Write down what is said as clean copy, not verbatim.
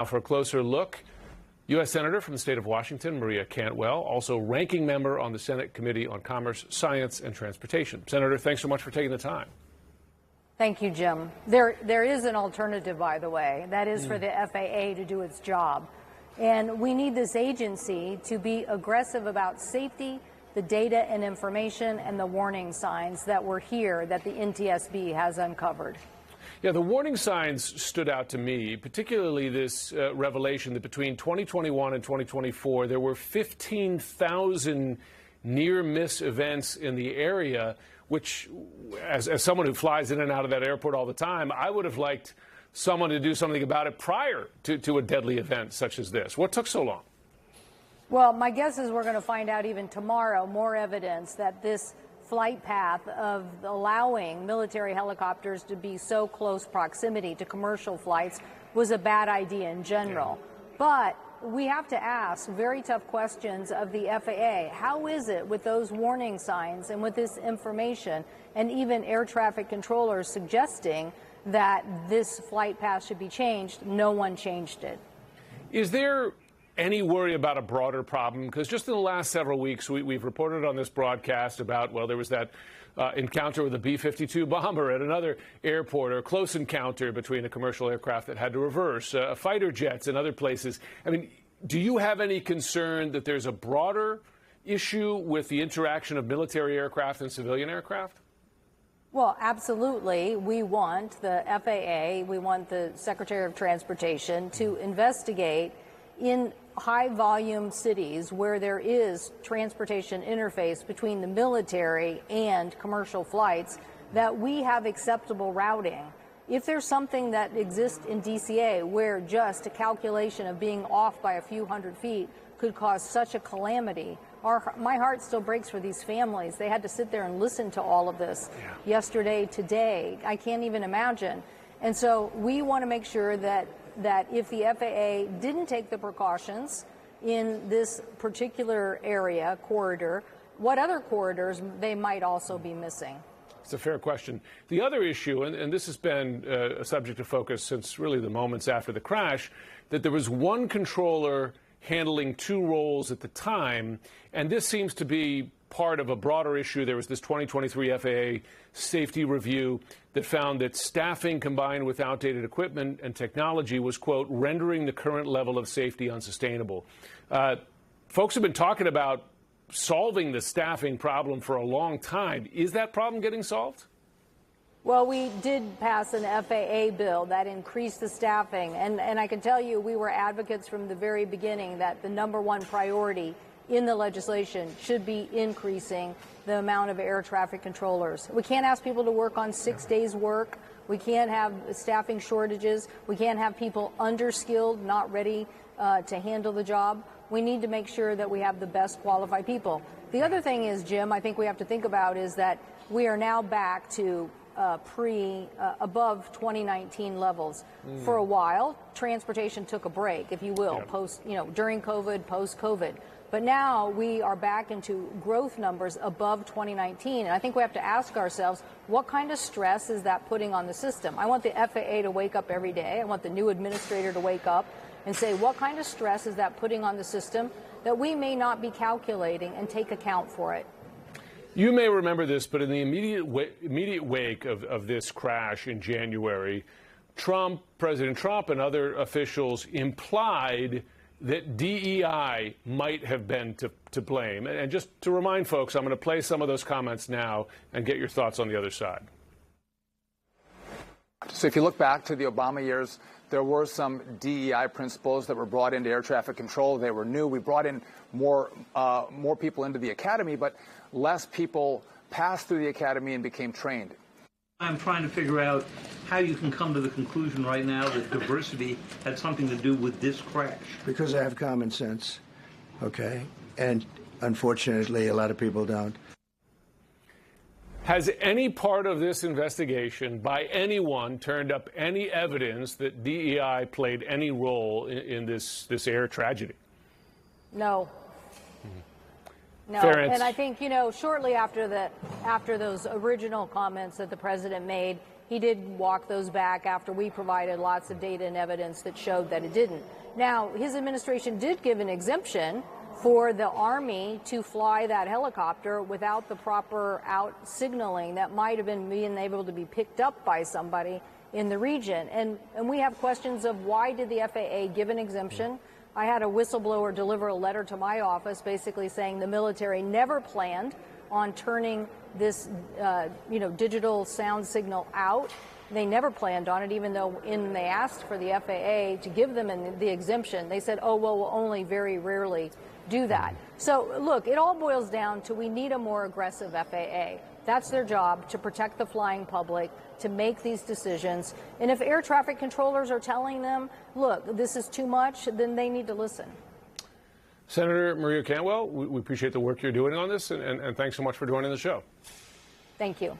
Now for a closer look, U.S. Senator from the state of Washington, Maria Cantwell, also ranking member on the Senate Committee on Commerce, Science, and Transportation. Senator, thanks so much for taking the time. Thank you, Jim. There is an alternative, by the way. That is for the FAA to do its job. And we need this agency to be aggressive about safety, the data and information, and the warning signs that were here that the NTSB has uncovered. Yeah, the warning signs stood out to me, particularly this revelation that between 2021 and 2024, there were 15,000 near-miss events in the area, which, as someone who flies in and out of that airport all the time, I would have liked someone to do something about it prior to a deadly event such as this. What took so long? Well, my guess is we're going to find out even tomorrow more evidence that this flight path of allowing military helicopters to be so close proximity to commercial flights was a bad idea in general. But we have to ask very tough questions of the FAA. How is it with those warning signs and with this information and even air traffic controllers suggesting that this flight path should be changed? No one changed it. Is there any worry about a broader problem? Because just in the last several weeks, we've reported on this broadcast about, well, there was that encounter with a B-52 bomber at another airport, or a close encounter between a commercial aircraft that had to reverse, fighter jets and other places. I mean, do you have any concern that there's a broader issue with the interaction of military aircraft and civilian aircraft? Well, absolutely. We want the FAA, we want the Secretary of Transportation to investigate in high-volume cities where there is transportation interface between the military and commercial flights, that we have acceptable routing. If there's something that exists in DCA where just a calculation of being off by a few hundred feet could cause such a calamity, my heart still breaks for these families. They had to sit there and listen to all of this yesterday, today. I can't even imagine. And so we want to make sure that if the FAA didn't take the precautions in this particular area, corridor, what other corridors they might also be missing. It's a fair question. The other issue, and this has been a subject of focus since really the moments after the crash, that there was one controller handling two roles at the time, and this seems to be part of a broader issue. There was this 2023 FAA safety review that found that staffing combined with outdated equipment and technology was, quote, rendering the current level of safety unsustainable. Folks have been talking about solving the staffing problem for a long time. Is that problem getting solved? Well, we did pass an FAA bill that increased the staffing, and I can tell you we were advocates from the very beginning that the #1 priority in the legislation should be increasing the amount of air traffic controllers. We can't ask people to work on 6 days' work. We can't have staffing shortages. We can't have people underskilled, not ready to handle the job. We need to make sure that we have the best qualified people. The other thing is, Jim, I think we have to think about is that we are now back to above 2019 levels. For a while, transportation took a break, if you will, during COVID, post-COVID. But now we are back into growth numbers above 2019. And I think we have to ask ourselves, what kind of stress is that putting on the system? I want the FAA to wake up every day. I want the new administrator to wake up and say, what kind of stress is that putting on the system that we may not be calculating and take account for it? You may remember this, but in the immediate wake of this crash in January, President Trump and other officials implied that DEI might have been to blame. And just to remind folks, I'm going to play some of those comments now and get your thoughts on the other side. So if you look back to the Obama years, there were some DEI principles that were brought into air traffic control. They were new. We brought in more people into the academy, but less people passed through the academy and became trained. I'm trying to figure out how you can come to the conclusion right now that diversity had something to do with this crash. Because I have common sense, okay? And unfortunately, a lot of people don't. Has any part of this investigation by anyone turned up any evidence that DEI played any role in this air tragedy? No. No, and I think, shortly after those original comments that the president made, He did walk those back after we provided lots of data and evidence that showed that it didn't. Now, his administration did give an exemption for the Army to fly that helicopter without the proper out signaling that might have been being able to be picked up by somebody in the region. And we have questions of why did the FAA give an exemption? I had a whistleblower deliver a letter to my office basically saying the military never planned on turning this digital sound signal out. They never planned on it, even though when they asked for the FAA to give them the exemption, they said, oh, well, we'll only very rarely do that. So, look, it all boils down to we need a more aggressive FAA. That's their job, to protect the flying public, to make these decisions. And if air traffic controllers are telling them, look, this is too much, then they need to listen. Senator Maria Cantwell, we appreciate the work you're doing on this, and thanks so much for joining the show. Thank you.